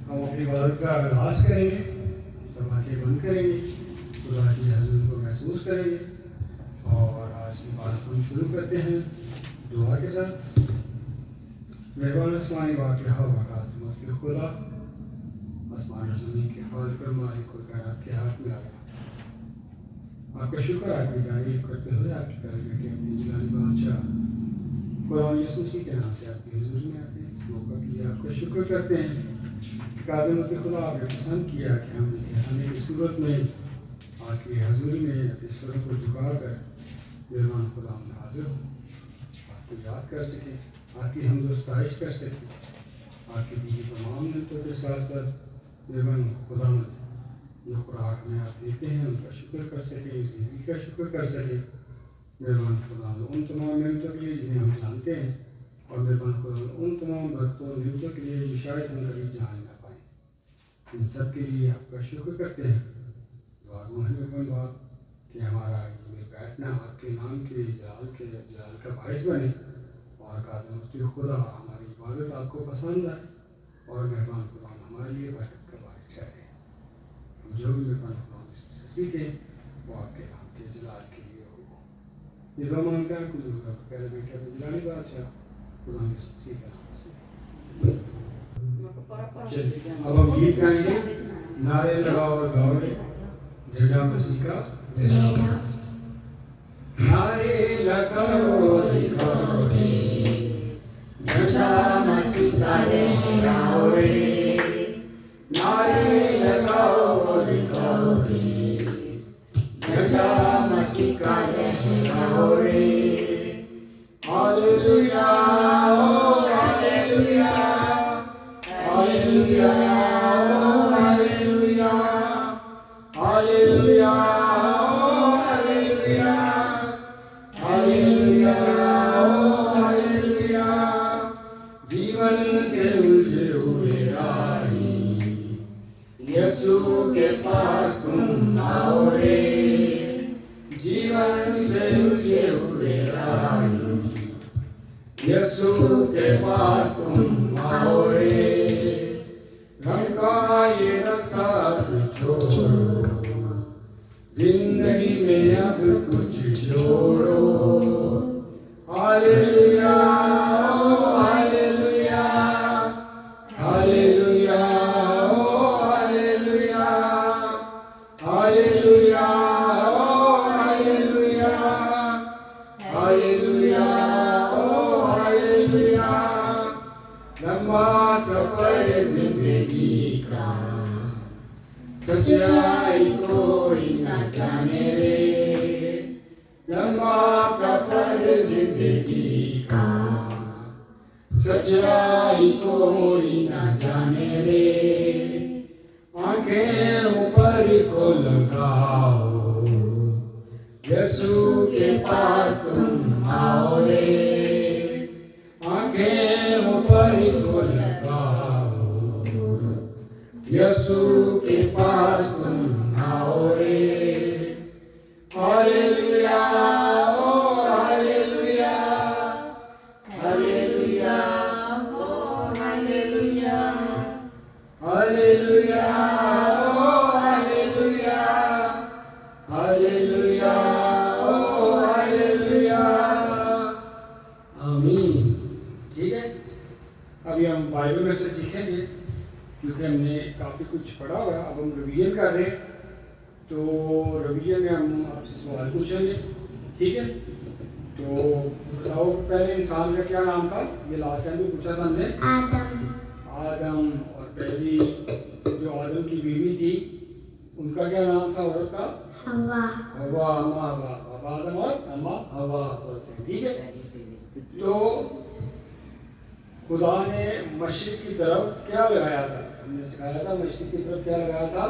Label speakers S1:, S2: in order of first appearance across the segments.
S1: ہم اپنی عبادت کا آغاز کریں گے، سب آنکھیں بند کریں گے، خدا کی حضور کو محسوس کریں گے اور آج کی بات ہم شروع کرتے ہیں دعا کے ساتھ۔ مہربان آسمانی واقعہ وقات کے خدا، آسمان اور زمین کے خالق اور مالک و کائنات کے ہاتھ میں آ گیا۔ آپ کا شکر، آپ کی تعریف کرتے ہوئے آپ کی پیروی کے اپنی جلالی بادشاہ خدا یسوع مسیح کے نام سے آپ کی حضور میں آتے ہیں۔ اس موقع کے لیے آپ کا شکر کرتے ہیں کہ قادر کے خدا آپ نے پسند کیا کہ ہم نے کی صورت میں آپ کی حضوری میں اپنے سروں کو جھکا کر مہربان خدا میں حاضر ہوں، آپ کو یاد کر سکیں، آپ کی حمد و ستائش کر سکیں، آپ کی دی تمام نعمتوں کے ساتھ ساتھ مہربان خدا جو خوراک میں آپ دیتے ہیں ان کا شکر کر سکیں، زندگی کا شکر کر سکیں۔ مہربان خدا ان تمام نعمتوں کے لیے جنہیں ہم جانتے ہیں، اور مہربان خدا ان تمام برکتوں اور نعمتوں کے لیے جو شاید ہم کبھی جان نہ پائیں، ان سب کے لیے آپ کا شکر کرتے ہیں۔ دعا گو ہیں مہربان باپ کہ ہمارا یہ بیٹھنا آپ کے نام کے جلال کا باعث بنے، اور قادر خدا ہماری عبادت آپ کو پسند آئے، اور مہربان خدا ہمارے لیے برکت کا باعث ٹھہرے۔ ہم جو بھی مہربان خدا سیکھیں وہ آپ کے نام کے جلال کے لیے ہو۔ یہ دعا مانگتا ہے حضور کا پیارے بیٹے اپنے جلالی بادشاہ خدا یسوع کے نام سے۔ اب ہم گیت گائیں گے، نعرے لگاؤ اور گاؤ گے جھنڈا مسیح کا لہراؤ۔ نعرے لگاؤ اور گاؤ رے، جھنڈا مسیح کا لہراؤ رے، نعرے لگاؤ اور گاؤ رے، جھنڈا مسیح کا لہراؤ رے۔ Hallelujah hallelujah hallelujah hallelujah hallelujah hallelujah hallelujah hallelujah. جیون سے الجھے ہوئے راہی یسوع کے پاس تم آؤ رے، جیون سے الجھے ہوئے راہی یسوع کے پاس تم آؤ رے۔ غم کا یہ دستار چھوڑو، زندگی میں اب کچھ جوڑو۔ Hallelujah hallelujah hallelujah hallelujah hallelujah hallelujah hallelujah hallelujah. لمبا سفر زندگی کا سچائی کوئی نہ جانے رے، لمبا سفر زندگی کا سچائی کوئی نہ جانے رے۔ آنکھیں اوپر کو لگاؤ، یسوع کے پاس تم آؤ رے، آنکھیں اوپر کو لگاؤ، یسوع کے پاس تم آؤ رے۔ Hallelujah hallelujah hallelujah hallelujah hallelujah hallelujah hallelujah hallelujah. آمین۔ ٹھیک ہے، ابھی ہم بائبل میں سے سیکھیں گے کیونکہ ہم نے کافی کچھ پڑھا ہوا ہے، اب ہم ریویژن کر رہے ہیں، تو ریویژن میں ہم آپ سے سوال پوچھیں گے، ٹھیک ہے؟ تو بتاؤ پہلے انسان کا کیا نام تھا؟ یہ لاسٹ ٹائم بھی پوچھا تھا ہم نے، آدم۔ اور پہلی جو آدم کی بیوی تھی ان کا کیا نام تھا عورت کا؟ ہوا۔ اب آدم اور اما ہوا ہوتے ہیں، ٹھیک ہے؟ تو خدا نے مشرق کی طرف کیا لگایا تھا؟ ہم نے سکھایا تھا مشرق کی طرف کیا لگایا تھا؟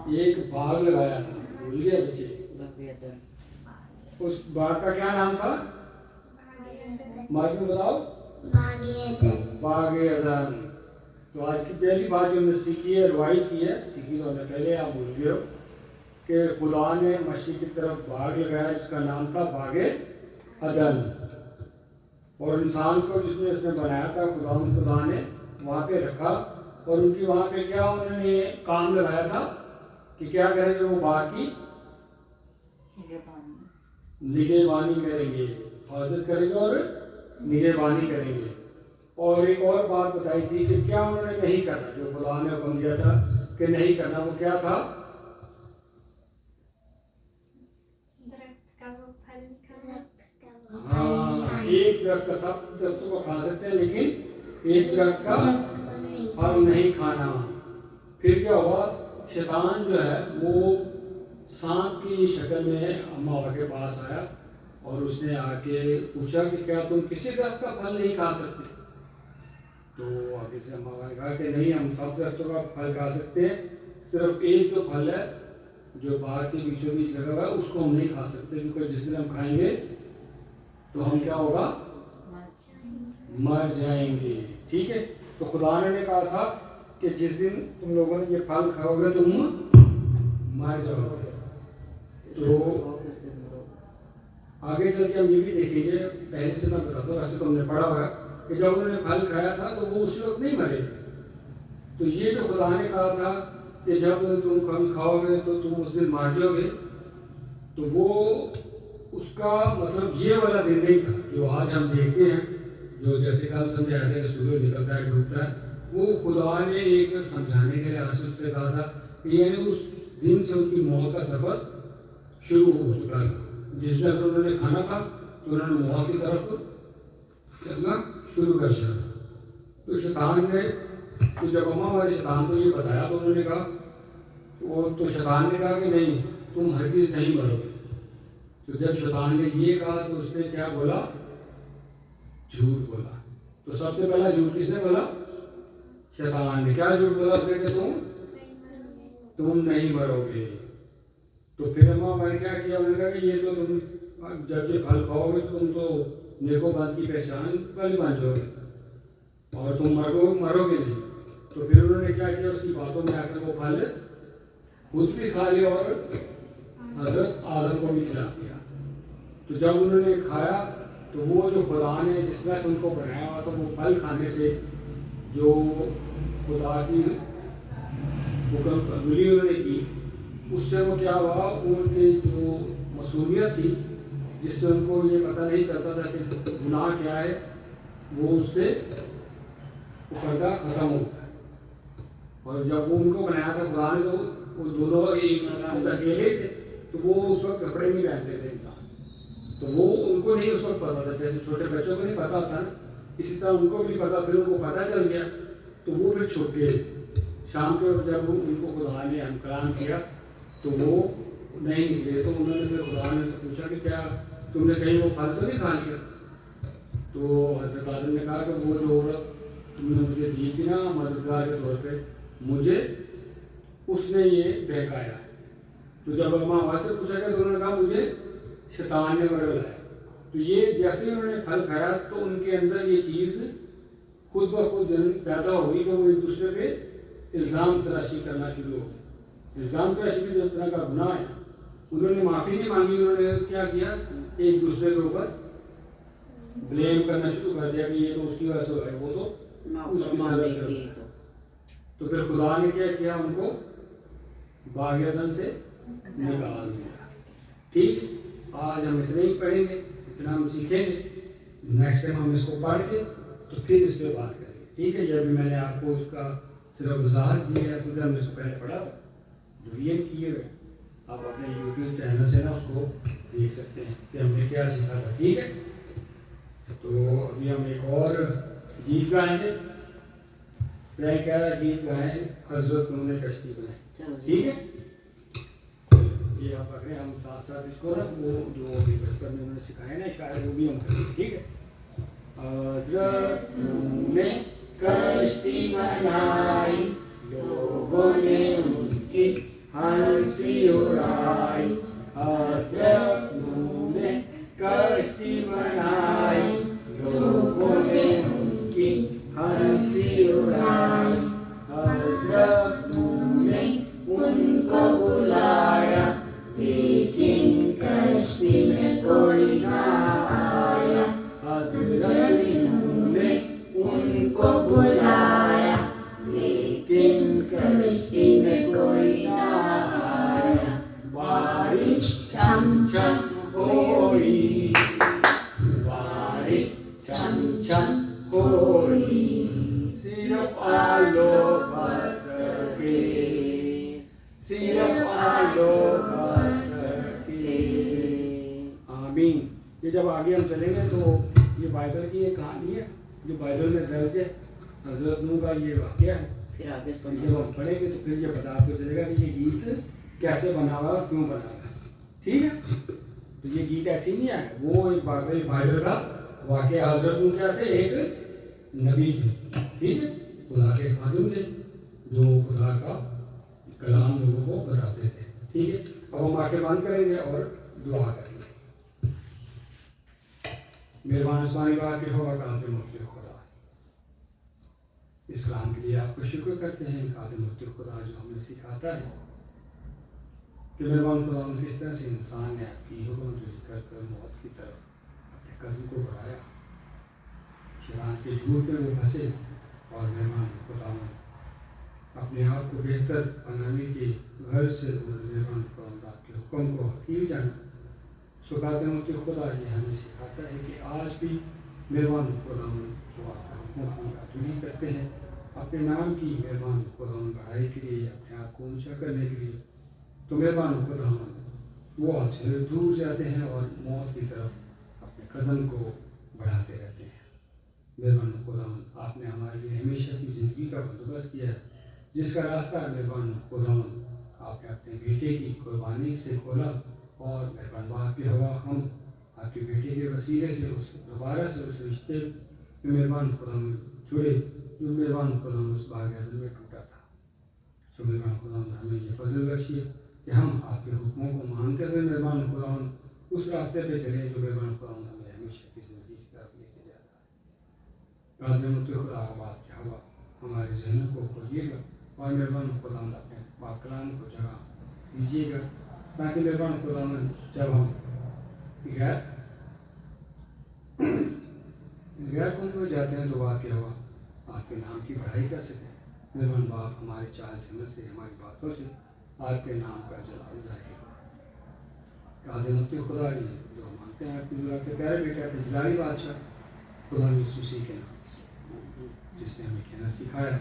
S1: ایک باغ لگایا تھا، بھول گئے بچے؟ اس باغ کا کیا نام تھا؟ مائک میں بتاؤ۔ باغ عدن۔ تو آج کی پہلی بات جو ہم نے سیکھی ہے، ریوائز کی ہے، سیکھی تو ہم نے پہلے، آپ بھول گئے ہو کہ خدا نے مشرق کی طرف باغ لگایا جس کا نام تھا باغ عدن، اور انسان کو جس نے اس نے بنایا تھا خدا نے وہاں پہ رکھا اور ان کی وہاں پہ کیا انہوں نے کام لگایا تھا کہ کیا کریں گے، وہ باغ کی نگہبانی کریں گے، حفاظت کریں گے اور نگہبانی کریں گے۔ اور ایک اور بات بتائی تھی کہ کیا انہوں نے نہیں کرنا، جو خدا نے حکم دیا تھا کہ نہیں کرنا، وہ کیا تھا؟ ہاں، ایک درخت کا، سب درختوں کو کھا سکتے ہیں لیکن ایک درخت کا پھل نہیں کھانا۔ پھر کیا ہوا، شیطان جو ہے وہ سانپ کی شکل میں اماں ہوا کے پاس آیا اور اس نے آ کے پوچھا کہ کیا تم کسی درخت کا پھل نہیں کھا سکتے؟ تو آگے سے اماں ہوا نے کہا کہ نہیں، ہم سب درختوں کا پھل کھا سکتے ہیں، صرف ایک جو پھل ہے جو باغ کے بیچوں بیچ لگا ہوا ہے اس کو ہم نہیں کھا سکتے، کیونکہ جس دن ہم کھائیں گے تو ہم کیا ہوگا، مر جائیں گے۔ ٹھیک ہے، تو خدا نے کہا تھا کہ جس دن تم لوگوں نے یہ پھل کھاؤ گے تم مر جاؤ گے۔ تو آگے چل کے ہم یہ بھی دیکھیں گے، پہلے سے میں بتاتا ہوں، ویسے تو ہم نے پڑھا ہوا ہے کہ جب انہوں نے پھل کھایا تھا تو وہ اس وقت نہیں مرے تھے۔ تو یہ جو خدا نے کہا تھا کہ جب تم پھل کھاؤ گے تو تم اس دن مر جاؤ گے، تو وہ اس کا مطلب یہ والا دن نہیں تھا جو آج ہم دیکھتے ہیں، جو جیسے کل سمجھایا تھا کہ سورج نکلتا ہے ڈوبتا ہے۔ وہ خدا نے ایک سمجھانے کے لیے اس پہ کہا تھا کہ یعنی اس دن سے ان کی موت کا سفر شروع ہو چکا تھا۔ جس دن انہوں نے کھانا تھا تو انہوں نے موت کی طرف چلنا شروع کر دیا۔ تو شیطان نے، تو جب اماں ہمارے شیطان کو یہ بتایا تو انہوں نے کہا، تو شیطان نے کہا کہ نہیں، تم ہرگز نہیں مرو گے۔ تو جب شیطان نے یہ کہا تو اس نے کیا بولا، جھوٹ بولا۔ تو سب سے پہلا جھوٹ کس نے بولا؟ شیطان نے۔ کیا جھوٹ بولا اس نے کہ تم نہیں مرو گے۔ تو پھر اماں ہمارے کیا کیا، انہوں نے کہا کہ یہ تو تم جب یہ پھل کھاؤ گے تم تو نیک و بد کی پہچان والی بن جاؤ گے اور تم مرو گے نہیں۔ تو پھر انہوں نے کیا کیا، اس کی باتوں میں آ کر وہ پھل خود بھی کھا لیا اور حضرت آدم کو بھی کھلا دیا۔ تو جب انہوں نے کھایا تو وہ جو خدا نے جس میں سے ان کو بنایا ہوا تھا، وہ پھل کھانے سے جو خدا کی حکم ملی انہوں نے کی، اس سے وہ کیا ہوا، ان کی جو معصومیت تھی جس سے ان کو یہ پتہ نہیں چلتا تھا کہ گناہ کیا ہے، وہ اس سے پردہ ختم ہو گیا۔ اور جب وہ ان کو بنایا تھا خدا نے، تو وہ دونوں ایک اکیلے تھے، تو وہ اس وقت کپڑے نہیں پہنتے تھے انسان، تو وہ ان کو نہیں اس وقت پتا تھا، جیسے چھوٹے بچوں کو نہیں پتا تھا نا، اسی طرح ان کو بھی پتا، پھر ان کو پتہ چل گیا تو وہ پھر چھوٹ گئے۔ شام کے وقت جب ان کو خدا نے ہم کلام کیا تو وہ نہیں نکلے، تو انہوں نے پھر خدا نے سے پوچھا کہ کیا تم نے کہیں وہ پھل تو نہیں کھا لیا؟ تو حضرت آدم نے کہا کہ وہ جو عورت تم نے مجھے دی تھی نا مددگار کے طور پہ، مجھے اس نے یہ بہکایا۔ تو جب اماں ہوا سے پوچھا گیا تو انہوں نے کہا مجھے شیطان نے بلایا۔ تو یہ جیسے انہوں نے پھل کھایا تو ان کے اندر یہ چیز خود بخود پیدا ہوئی کہ وہ ایک دوسرے پہ الزام تراشی کرنا شروع ہو گئی۔ الزام تراشی بھی جو طرح کا گناہ ہے، انہوں نے معافی نہیں مانگی، انہوں نے کیا کیا، ایک دوسرے کے اوپر بلیم کرنا شروع کر دیا کہ یہ تو اس کی وجہ سے ہوا ہے، وہ تو اس کی وجہ سے ہوا ہے۔ تو پھر خدا نے کیا کیا، ان کو باغ عدن سے نکال دیا۔ ٹھیک، آج ہم اتنے ہی پڑھیں گے، اتنا ہم سیکھیں گے، نیکسٹ ٹائم ہم اس کو پڑھ کے تو پھر اس پہ بات کریں گے۔ ٹھیک ہے، جب میں نے آپ کو اس کا صرف وضاحت دی ہے، کیونکہ ہم نے اس کو پہلے پڑھا جو یہ کیے ہوئے، آپ اپنے یوٹیوب چینل سے نا اس کو دیکھ سکتے ہیں کہ ہم نے کیا سیکھا تھا۔ ٹھیک ہے، تو ابھی ہم ایک اور گیت گائیں گے، میں کہہ رہا گیت گائیں، حضرت نوح نے کشتی بنائی۔ ٹھیک ہے، یہ آپ پکڑیں، ہم ساتھ ساتھ اس کو نا وہ جو ابھی بچپن میں انہوں نے سکھائے نا شاید وہ بھی ہم کریں گے۔ ٹھیک ہے، حضرت نوح نے کشتی بنائی، لوگوں نے اس کی ہنسی اڑائی۔ حضرت نوح نے کشتی بنائی، لوگوں نے اس کی ہنسی اڑائی۔ حضرت نوح نے ان کو بلایا، لیکن کشتی میں کوئی نہ آیا۔ حضرت نوح نے ان کو بلایا، آگے ہم چلیں گے تو یہ بائبل کی ایک کہانی ہے جو بائبل میں درج ہے، حضرت نوح کا یہ واقعہ ہے.
S2: پھر آگے
S1: جب ہم پڑھیں گے تو پھر یہ پتا آپ کو چلے گا کہ یہ گیت کیسے بنا ہوا اور کیوں بنا ہوا. ٹھیک ہے، تو یہ گیت ایسی نہیں ہے، وہ ایک بائبل کا واقعہ. حضرت نوح کیا تھے؟ ایک نبی تھے. ٹھیک ہے، خدا کے خادم تھے جو خدا کا کلام لوگوں کو بتاتے تھے. ٹھیک ہے، اب ہم آنکھیں بند کریں گے اور دعا کریں گے. مہربان اسمانی بات کے ہوا کام پہ مختلف خدا، اس کام کے لیے آپ کو شکر کرتے ہیں قادم مختلف خدا جو ہمیں سکھاتا ہے کہ مہربان خدا کس طرح سے انسان نے آپ کی حکم جوئی کر کر موت کی طرف اپنے قدم کو بڑھایا، شیطان کے جھوٹ میں وہ پھنسے اور مہربان خدا اپنے آپ کو بہتر بنانے کے گھر سے مہربان خدا آپ کے حکم کو حقیقی جانا. سکھاتے ہیں کہ خدا یہ ہمیں سکھاتا ہے کہ آج بھی مہربان خدا جو آپ کے حکموں کی ادھوری کرتے ہیں اپنے نام کی مہربان خدا بڑھائی کے لیے، اپنے آپ کو اونچا کرنے کے لیے، تو مہربان خدا وہ آپ سے دور جاتے ہیں اور موت کی طرف اپنے قدم کو بڑھاتے رہتے ہیں. مہربان خدا آپ نے ہمارے لیے ہمیشہ کی زندگی کا بندوبست کیا ہے، جس کا راستہ مہربان خدا آپ نے اپنے بیٹے کی قربانی سے کھولا، اور مہربان باپ کی ہوا ہم آپ کے بیٹے کے وسیلے سے دوبارہ سے اس رشتے میں مہربان خدا جڑے جو مہربان خدا اس باغ عدن میں ٹوٹا تھا. سو مہربان خدا ہمیں یہ فضل بخشیے کہ ہم آپ کے حکموں کو مانتے ہوئے مہربان خدا اس راستے پہ چلیں جو مہربان خدا ہمیں ہمیشہ کی زندگی کی طرف لے کے جاتا ہے. قادم خدا آباد کی ہوا ہمارے ذہن کو کھولیے گا اور مہربان خدا اپنے پاک کلام کو جگہ دیجیے گا، تاکہ مہربان خدا جب ہم غیر کن میں جاتے ہیں تو آپ کے ہوا آپ کے نام کی بڑھائی کر سکیں. مہربان باپ ہمارے چال چلن سے، ہماری باتوں سے آپ کے نام کا جلال ظاہر ہو. قادم خدا جو ہم مانتے ہیں آپ کی ضرورت کے پیارے بیٹا اجلالی بادشاہ خدا یسوع کے نام سے، جس نے ہمیں کہنا سکھایا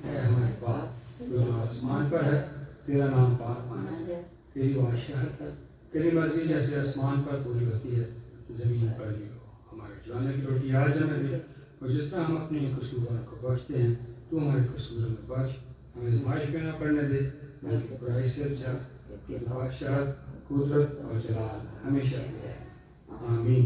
S1: اے ہمارے باپ جو آسمان پر ہے، تیرا نام پاک مانا جائے، تیری بادشاہت ہے، تیری مرضی جیسے آسمان پر پوری ہوتی ہے زمین پر بھی ہو. ہمارے جانے کی روٹی آج ہمیں دے، اور جس طرح ہم اپنے قصوروں کو بخشتے ہیں تو ہمارے قصوروں میں بخش، ہمیں آزمائش میں نہ پڑنے دے بلکہ برائی سے بچا، کہ بادشاہت، قدرت اور جلال ہمیشہ کے ہے. آمین.